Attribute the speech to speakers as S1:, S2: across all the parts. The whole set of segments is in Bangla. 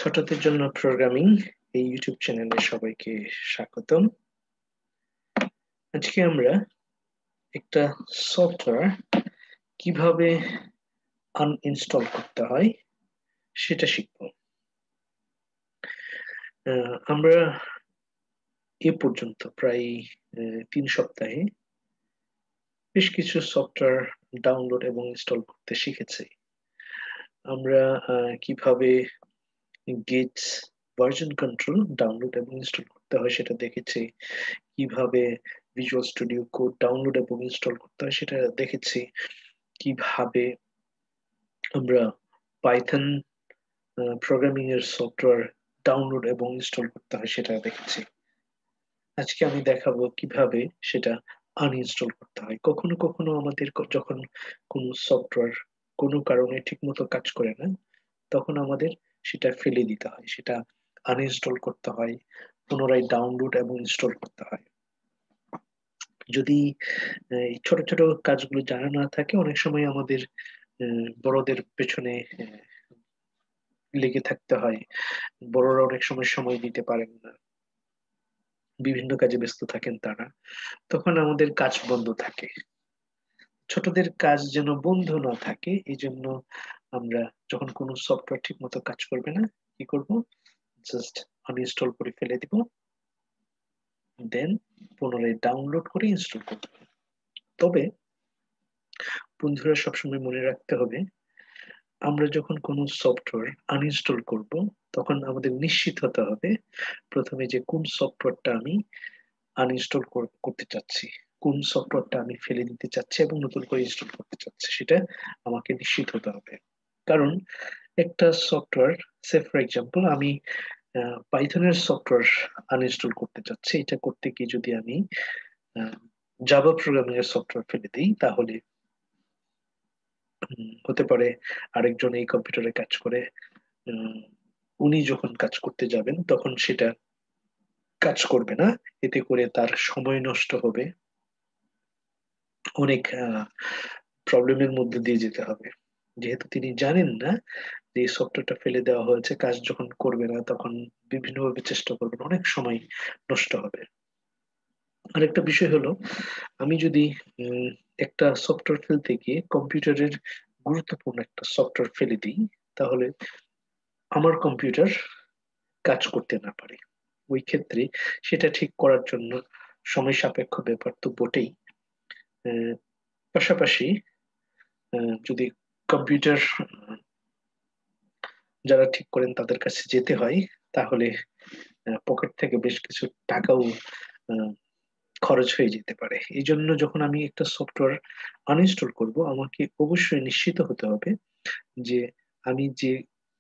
S1: ছোটদের জন্য প্রোগ্রামিং এই ইউটিউব চ্যানেলে সবাইকে স্বাগতম। আজকে আমরা একটা সফটওয়্যার কিভাবে আনইনস্টল করতে হয় সেটা শিখব। আমরা এ পর্যন্ত প্রায় 3 সপ্তাহে বেশ কিছু সফটওয়্যার ডাউনলোড এবং ইনস্টল করতে শিখেছি। আমরা কিভাবে গেট ভার্সন কন্ট্রোল ডাউনলোড এবং ইনস্টল করতে হয় সেটা দেখেছি, কিভাবে ভিজুয়াল স্টুডিও কোড ডাউনলোড এবং ইনস্টল করতে হয় সেটা দেখেছি, কিভাবে আমরা পাইথন প্রোগ্রামিং এর সফটওয়্যার ডাউনলোড এবং ইনস্টল করতে হয় সেটা দেখেছি। আজকে আমি দেখাবো কিভাবে সেটা আনইনস্টল করতে হয়। কখনো কখনো আমাদের যখন কোনো সফটওয়্যার কোনো কারণে ঠিকমতো কাজ করে না, তখন আমাদের সেটা ফেলে দিতে হয়, সেটা আনইনস্টল করতে হয়, পুনরায় ডাউনলোড এবং ইনস্টল করতে হয়। যদি এই ছোট ছোট কাজগুলো জানা না থাকে, অনেক সময় আমাদের বড়দের পেছনে লেগে থাকতে হয়। বড়রা অনেক সময় সময় দিতে পারেন না, বিভিন্ন কাজে ব্যস্ত থাকেন তারা, তখন আমাদের কাজ বন্ধ থাকে। ছোটদের কাজ যেন বন্ধ না থাকে, এই জন্য আমরা যখন কোনো সফটওয়্যার ঠিক মতো কাজ করবে না, কি করব? জাস্ট আনইনস্টল করে ফেলে দিব, দেন পুনরায় ডাউনলোড করে ইনস্টল করতে হবে। তবে বন্ধুরা সবসময় মনে রাখতে হবে, আমরা যখন কোনো সফটওয়্যার আনইনস্টল করব, তখন আমাদের নিশ্চিত হতে হবে প্রথমে যে কোন সফটওয়্যারটা আমি আনইনস্টল করতে চাচ্ছি, কোন সফটওয়্যারটা আমি ফেলে দিতে চাচ্ছি এবং নতুন করে ইনস্টল করতে চাচ্ছি, সেটা আমাকে নিশ্চিত হতে হবে। কারণ একটা সফটওয়্যার, সে ফর এক্সাম্পল আমি পাইথনের সফটওয়্যার আনইনস্টল করতে চাচ্ছি, এটা করতে গিয়ে যদি আমি জাভা প্রোগ্রামিং এর সফটওয়্যার ফেলে দিই, তাহলে হতে পারে আরেকজন এই কম্পিউটারে কাজ করে, উনি যখন কাজ করতে যাবেন তখন সেটা কাজ করবে না, এতে করে তার সময় নষ্ট হবে, অনেক প্রবলেমের মধ্যে দিয়ে যেতে হবে। যেহেতু তিনি জানেন না যে এই সফটওয়্যারটা ফেলে দেওয়া হয়েছে, কাজ যখন করবে না তখন বিভিন্নভাবে চেষ্টা করবেন, অনেক সময় নষ্ট হবে। আরেকটা বিষয় হলো, আমি যদি উম, একটা সফটওয়্যার ফেলতে গিয়ে কম্পিউটারের গুরুত্বপূর্ণ একটা সফটওয়্যার ফেলে দিই, তাহলে আমার কম্পিউটার কাজ করতে না পারে। ওই ক্ষেত্রে সেটা ঠিক করার জন্য সময় সাপেক্ষ ব্যাপার তো বটেই। আহ, পাশাপাশি যদি কম্পিউটার যারা ঠিক করেন তাদের কাছে যেতে হয়, তাহলে পকেট থেকে বেশ কিছু টাকাও আহ, খরচ হয়ে যেতে পারে। এই জন্য যখন আমি একটা সফটওয়্যার আনইনস্টল করব, আমাকে অবশ্যই নিশ্চিত হতে হবে যে আমি যে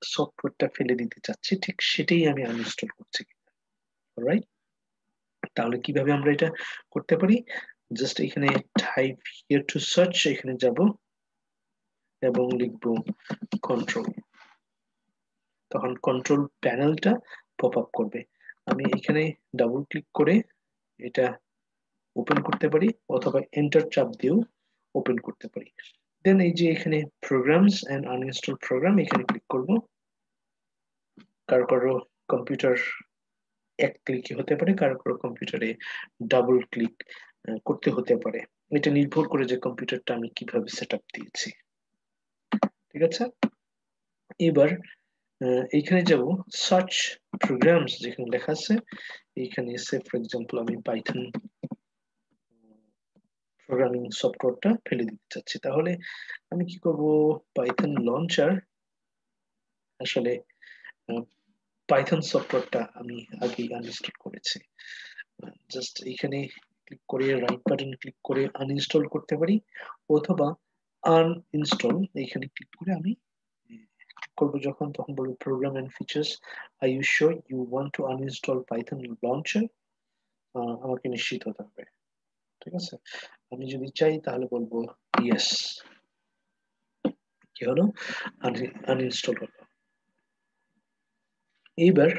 S1: সফটওয়্যারটা ফেলে দিতে চাচ্ছি ঠিক সেটাই আমি আনইনস্টল করছি। রাইট? তাহলে কিভাবে আমরা এটা করতে পারি? জাস্ট এখানে টাইপ হিয়ার টু সার্চ, এখানে যাব এবং লিখব কন্ট্রোল, তখন কন্ট্রোল প্যানেলটা পপ আপ করবে। আমি এখানে ডাবল ক্লিক করে এটা ওপেন করতে পারি, অথবা এন্টার চাপ দিয়েও ওপেন করতে পারি। দেন এই যে এখানে প্রোগ্রামস এন্ড আনইনস্টল প্রোগ্রাম, এখানে ক্লিক করব। কারো কারো কম্পিউটার এক ক্লিকে হতে পারে, কারো কারো কম্পিউটারে ডাবল ক্লিক করতে হতে পারে। এটা নির্ভর করে যে কম্পিউটারটা আমি কিভাবে সেট আপ দিয়েছি। ঠিক আছে, এবার এইখানে যাব সার্চ প্রোগ্রামস, যেখানে লেখা আছে এইখানে সে ফর এক্সাম্পল আমি পাইথন প্রোগ্রামিং সফটওয়্যারটা ফেলে দিতে চাচ্ছি, তাহলে আমি কি করব? পাইথন লঞ্চার, আসলে পাইথন সফটওয়্যারটা আমি আগেই আনইনস্টল করেছি। জাস্ট এখানে ক্লিক করে রাইট বাটন ক্লিক করে আনইনস্টল করতে পারি, অথবা আনইনস্টল এখানে ক্লিক করে আমি করবো যখন, তখন বলবো program and features, are you sure you want to uninstall Python launcher, আমাকে নিশ্চিত হতে হবে। ঠিক আছে, আমি যদি চাই তাহলে বলবো ইয়েস। কি হলো? আনইনস্টল হলো। এইবার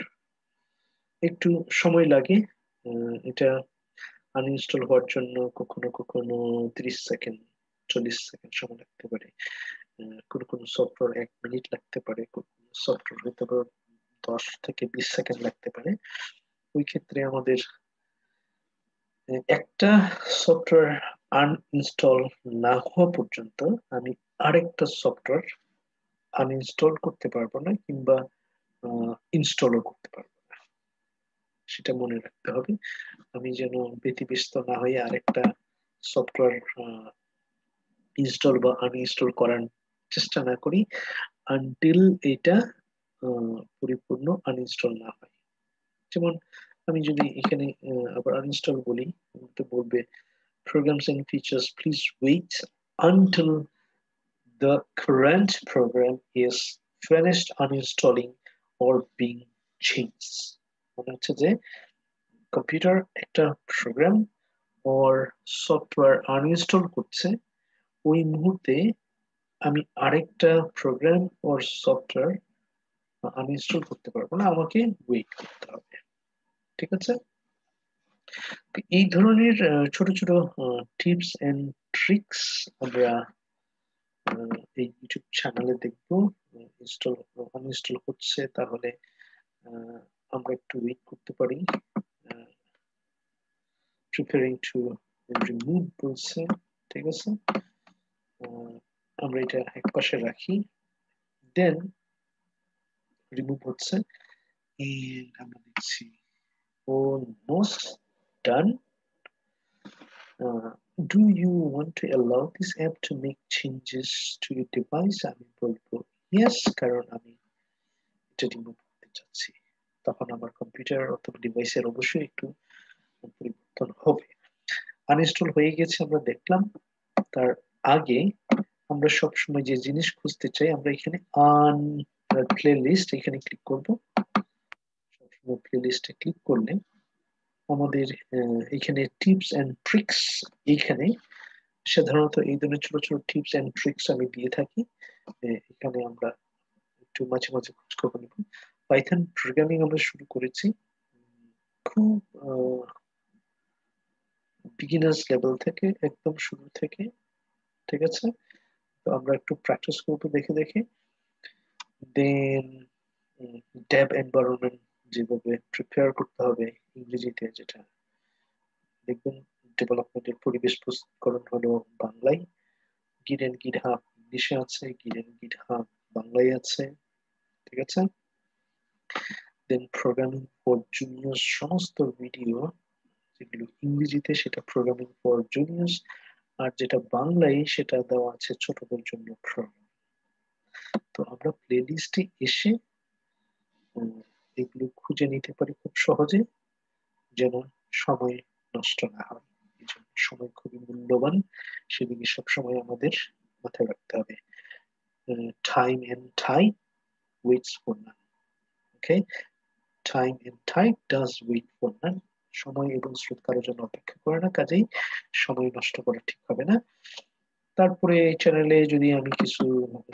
S1: একটু সময় লাগে এটা আনইনস্টল হওয়ার জন্য, কখনো কখনো 30 সেকেন্ড 40 সেকেন্ড সময় লাগতে পারে, কোনো কোনো সফটওয়্যার 1 মিনিট লাগতে পারে, কোনো সফটওয়্যার হয়তো বা 10 থেকে 20 সেকেন্ড লাগতে পারে। ওই ক্ষেত্রে আমাদের একটা সফটওয়্যার আনইনস্টল না হওয়া পর্যন্ত আমি আরেকটা সফটওয়্যার আনইনস্টল করতে পারবো না, কিংবা ইনস্টলও করতে পারবো না। সেটা মনে রাখতে হবে। আমি যেন ব্যতিব্যস্ত না হয়ে আরেকটা সফটওয়্যার ইনস্টল বা আনইনস্টল করার চেষ্টা না করি আনটিল এটা পরিপূর্ণ আনইনস্টল না হয়। যেমন আমি যদি এখানে আবার আনইনস্টল বলি, তো বলবে programs and features, please wait until the current program is finished uninstalling or being changed. মানে হচ্ছে যে কম্পিউটার একটা প্রোগ্রাম or সফটওয়্যার আনইনস্টল করছে, ওই মুহূর্তে আমি আরেকটা প্রোগ্রাম or সফটওয়্যার আনইনস্টল করতে পারবো না, আমাকে ওয়েট করতে হবে। ঠিক আছে? এই ধরনের ছোট ছোট টিপস এন্ড ট্রিক্স আমরা এই ইউটিউব চ্যানেলে দেখবো। ইনস্টল আনইনস্টল হচ্ছে, তাহলে আমরা একটু ওয়েট করতে পারি। প্রিপেয়ারিং টু রিমুভ বলছে, ঠিক আছে, আমরা এটা এক পাশে রাখি, দেন রিমুভ হচ্ছে, আমরা দেখছি almost done. Do you want to allow this app to make changes to your device? আমি বলবো yes, কারণ আমি এটা রিমুভ করতে চাচ্ছি। তখন আমার কম্পিউটার অথবা ডিভাইসের অবশ্যই একটু পরিবর্তন হবে। আনইনস্টল হয়ে গেছে আমরা দেখলাম। তার আগে আমরা সবসময় যে জিনিস খুঁজতে চাই, আমরা এখানে আন প্লে লিস্ট এখানে ক্লিক করব। সবসময় প্লে লিস্টে ক্লিক করলে আমাদের এখানে টিপস এন্ড ট্রিক্স, এইখানে সাধারণত এই ধরনের ছোট ছোট টিপস এন্ড ট্রিক্স আমি দিয়ে থাকি। এখানে আমরা একটু মাঝে মাঝে খোঁজ খবর নিব। পাইথন প্রোগ্রামিং আমরা শুরু করেছি খুব বিগিনার্স লেভেল থেকে, একদম শুরু থেকে। ঠিক আছে? তো আমরা একটু প্র্যাকটিস করবো দেখে দেখে। দেন ডেভ এনভায়রনমেন্ট যেভাবে প্রিপেয়ার করতে হবে ইংরেজিতে, যেটা দেখবেন ডেভেলপমেন্টের পরিবেশ প্রস্তুতকরণ হলো বাংলায়, গিট এন্ড গিট হাব ইংলিশে আছে, গিট এন্ড গিট হাব বাংলায় আছে। ঠিক আছে? দেন প্রোগ্রামিং ফর জুনিয়র সমস্ত ভিডিও যেগুলো ইংরেজিতে, সেটা প্রোগ্রামিং ফর জুনিয়র্স, আর যেটা বাংলায় সেটা দেওয়া আছে ছোটদের জন্য প্রোগ্রাম। তো আমরা প্লে লিস্টে এসে এগুলো খুঁজে নিতে পারি খুব সহজে, যেন সময় নষ্ট না হয়। এই জন্য সময় খুবই মূল্যবান, সেদিকে সবসময় আমাদের মাথায় রাখতে হবে। Time and time waits for none. Okay, time and time does wait for none. সময় এবং স্রোত কারোর জন্য অপেক্ষা করে না, কাজেই সময় নষ্ট করা ঠিক হবে না। তারপরে এই চ্যানেলে যদি আমি কিছু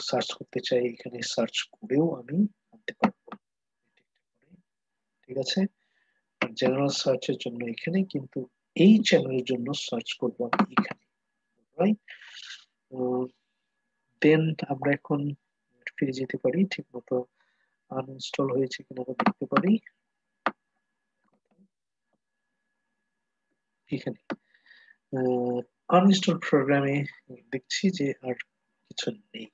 S1: সার্চ করতে চাই, এখানে সার্চ করেও আমি আনতে পারবো। ঠিক আছে? জেনারেল সার্চের জন্য এখানে, কিন্তু এই চ্যানেলের জন্য সার্চ করবো আমি এখানে। দেন আমরা এখন ফিরে যেতে পারি, ঠিক মতো আনইনস্টল হয়েছে কিনা আমরা দেখতে পারি। এখানে আনইনস্টল প্রোগ্রামে দেখছি যে আর কিছু নেই,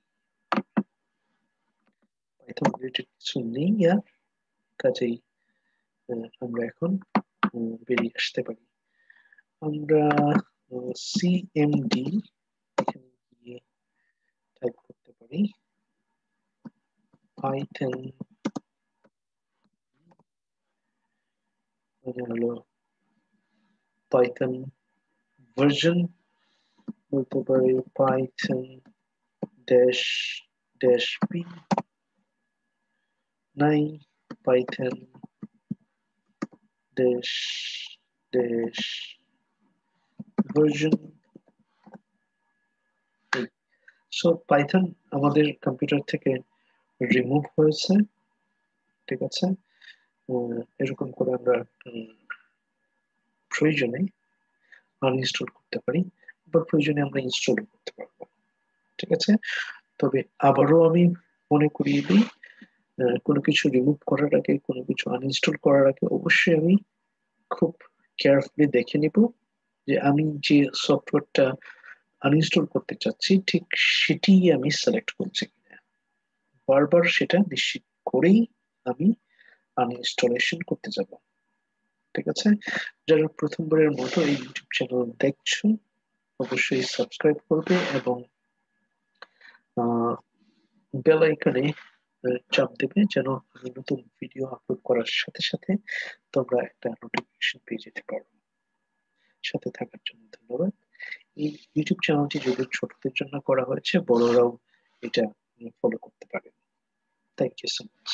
S1: পাইথন রিলেটেড কিছু নেই আর, কাজেই আমরা এখন বেরিয়ে আসতে পারি। আমরা সিএমডি এখানে গিয়ে টাইপ করতে পারি পাইথন, মানে হলো পাইথন ভার্সন, বলতে পারি Python dash dash P 9, Python dash dash version. So Python আমাদের কম্পিউটার থেকে রিমুভ হয়েছে। ঠিক আছে? এরকম করে আমরা প্রয়োজনে আনইনস্টল করতে পারি, বা প্রয়োজনে আমরা ইনস্টল করতে পারবো। ঠিক আছে? তবে আবারও আমি মনে করিয়ে দিই, কোনো কিছু রিমুভ করার আগে, কোনো কিছু আনইনস্টল করার আগে অবশ্যই আমি খুব কেয়ারফুলি দেখে নিব যে আমি যে সফটওয়্যারটা আনইনস্টল করতে চাচ্ছি ঠিক সেটি আমি সিলেক্ট করছি কিনা। বারবার সেটা নিশ্চিত করেই আমি আনইনস্টলেশন করতে যাব। ঠিক আছে? যারা প্রথমবারের মতো এই ইউটিউব চ্যানেল দেখছো অবশ্যই সাবস্ক্রাইব করবে এবং বেল আইকনে চাপ দেবে, যেন আমি নতুন ভিডিও আপলোড করার সাথে সাথে তোমরা একটা নোটিফিকেশন পেয়ে যেতে পারো। সাথে থাকার জন্য ধন্যবাদ। এই ইউটিউব চ্যানেলটি যদি ছোটদের জন্য করা হয়েছে, বড়রাও এটা ফলো করতে পারে। Thank you so much.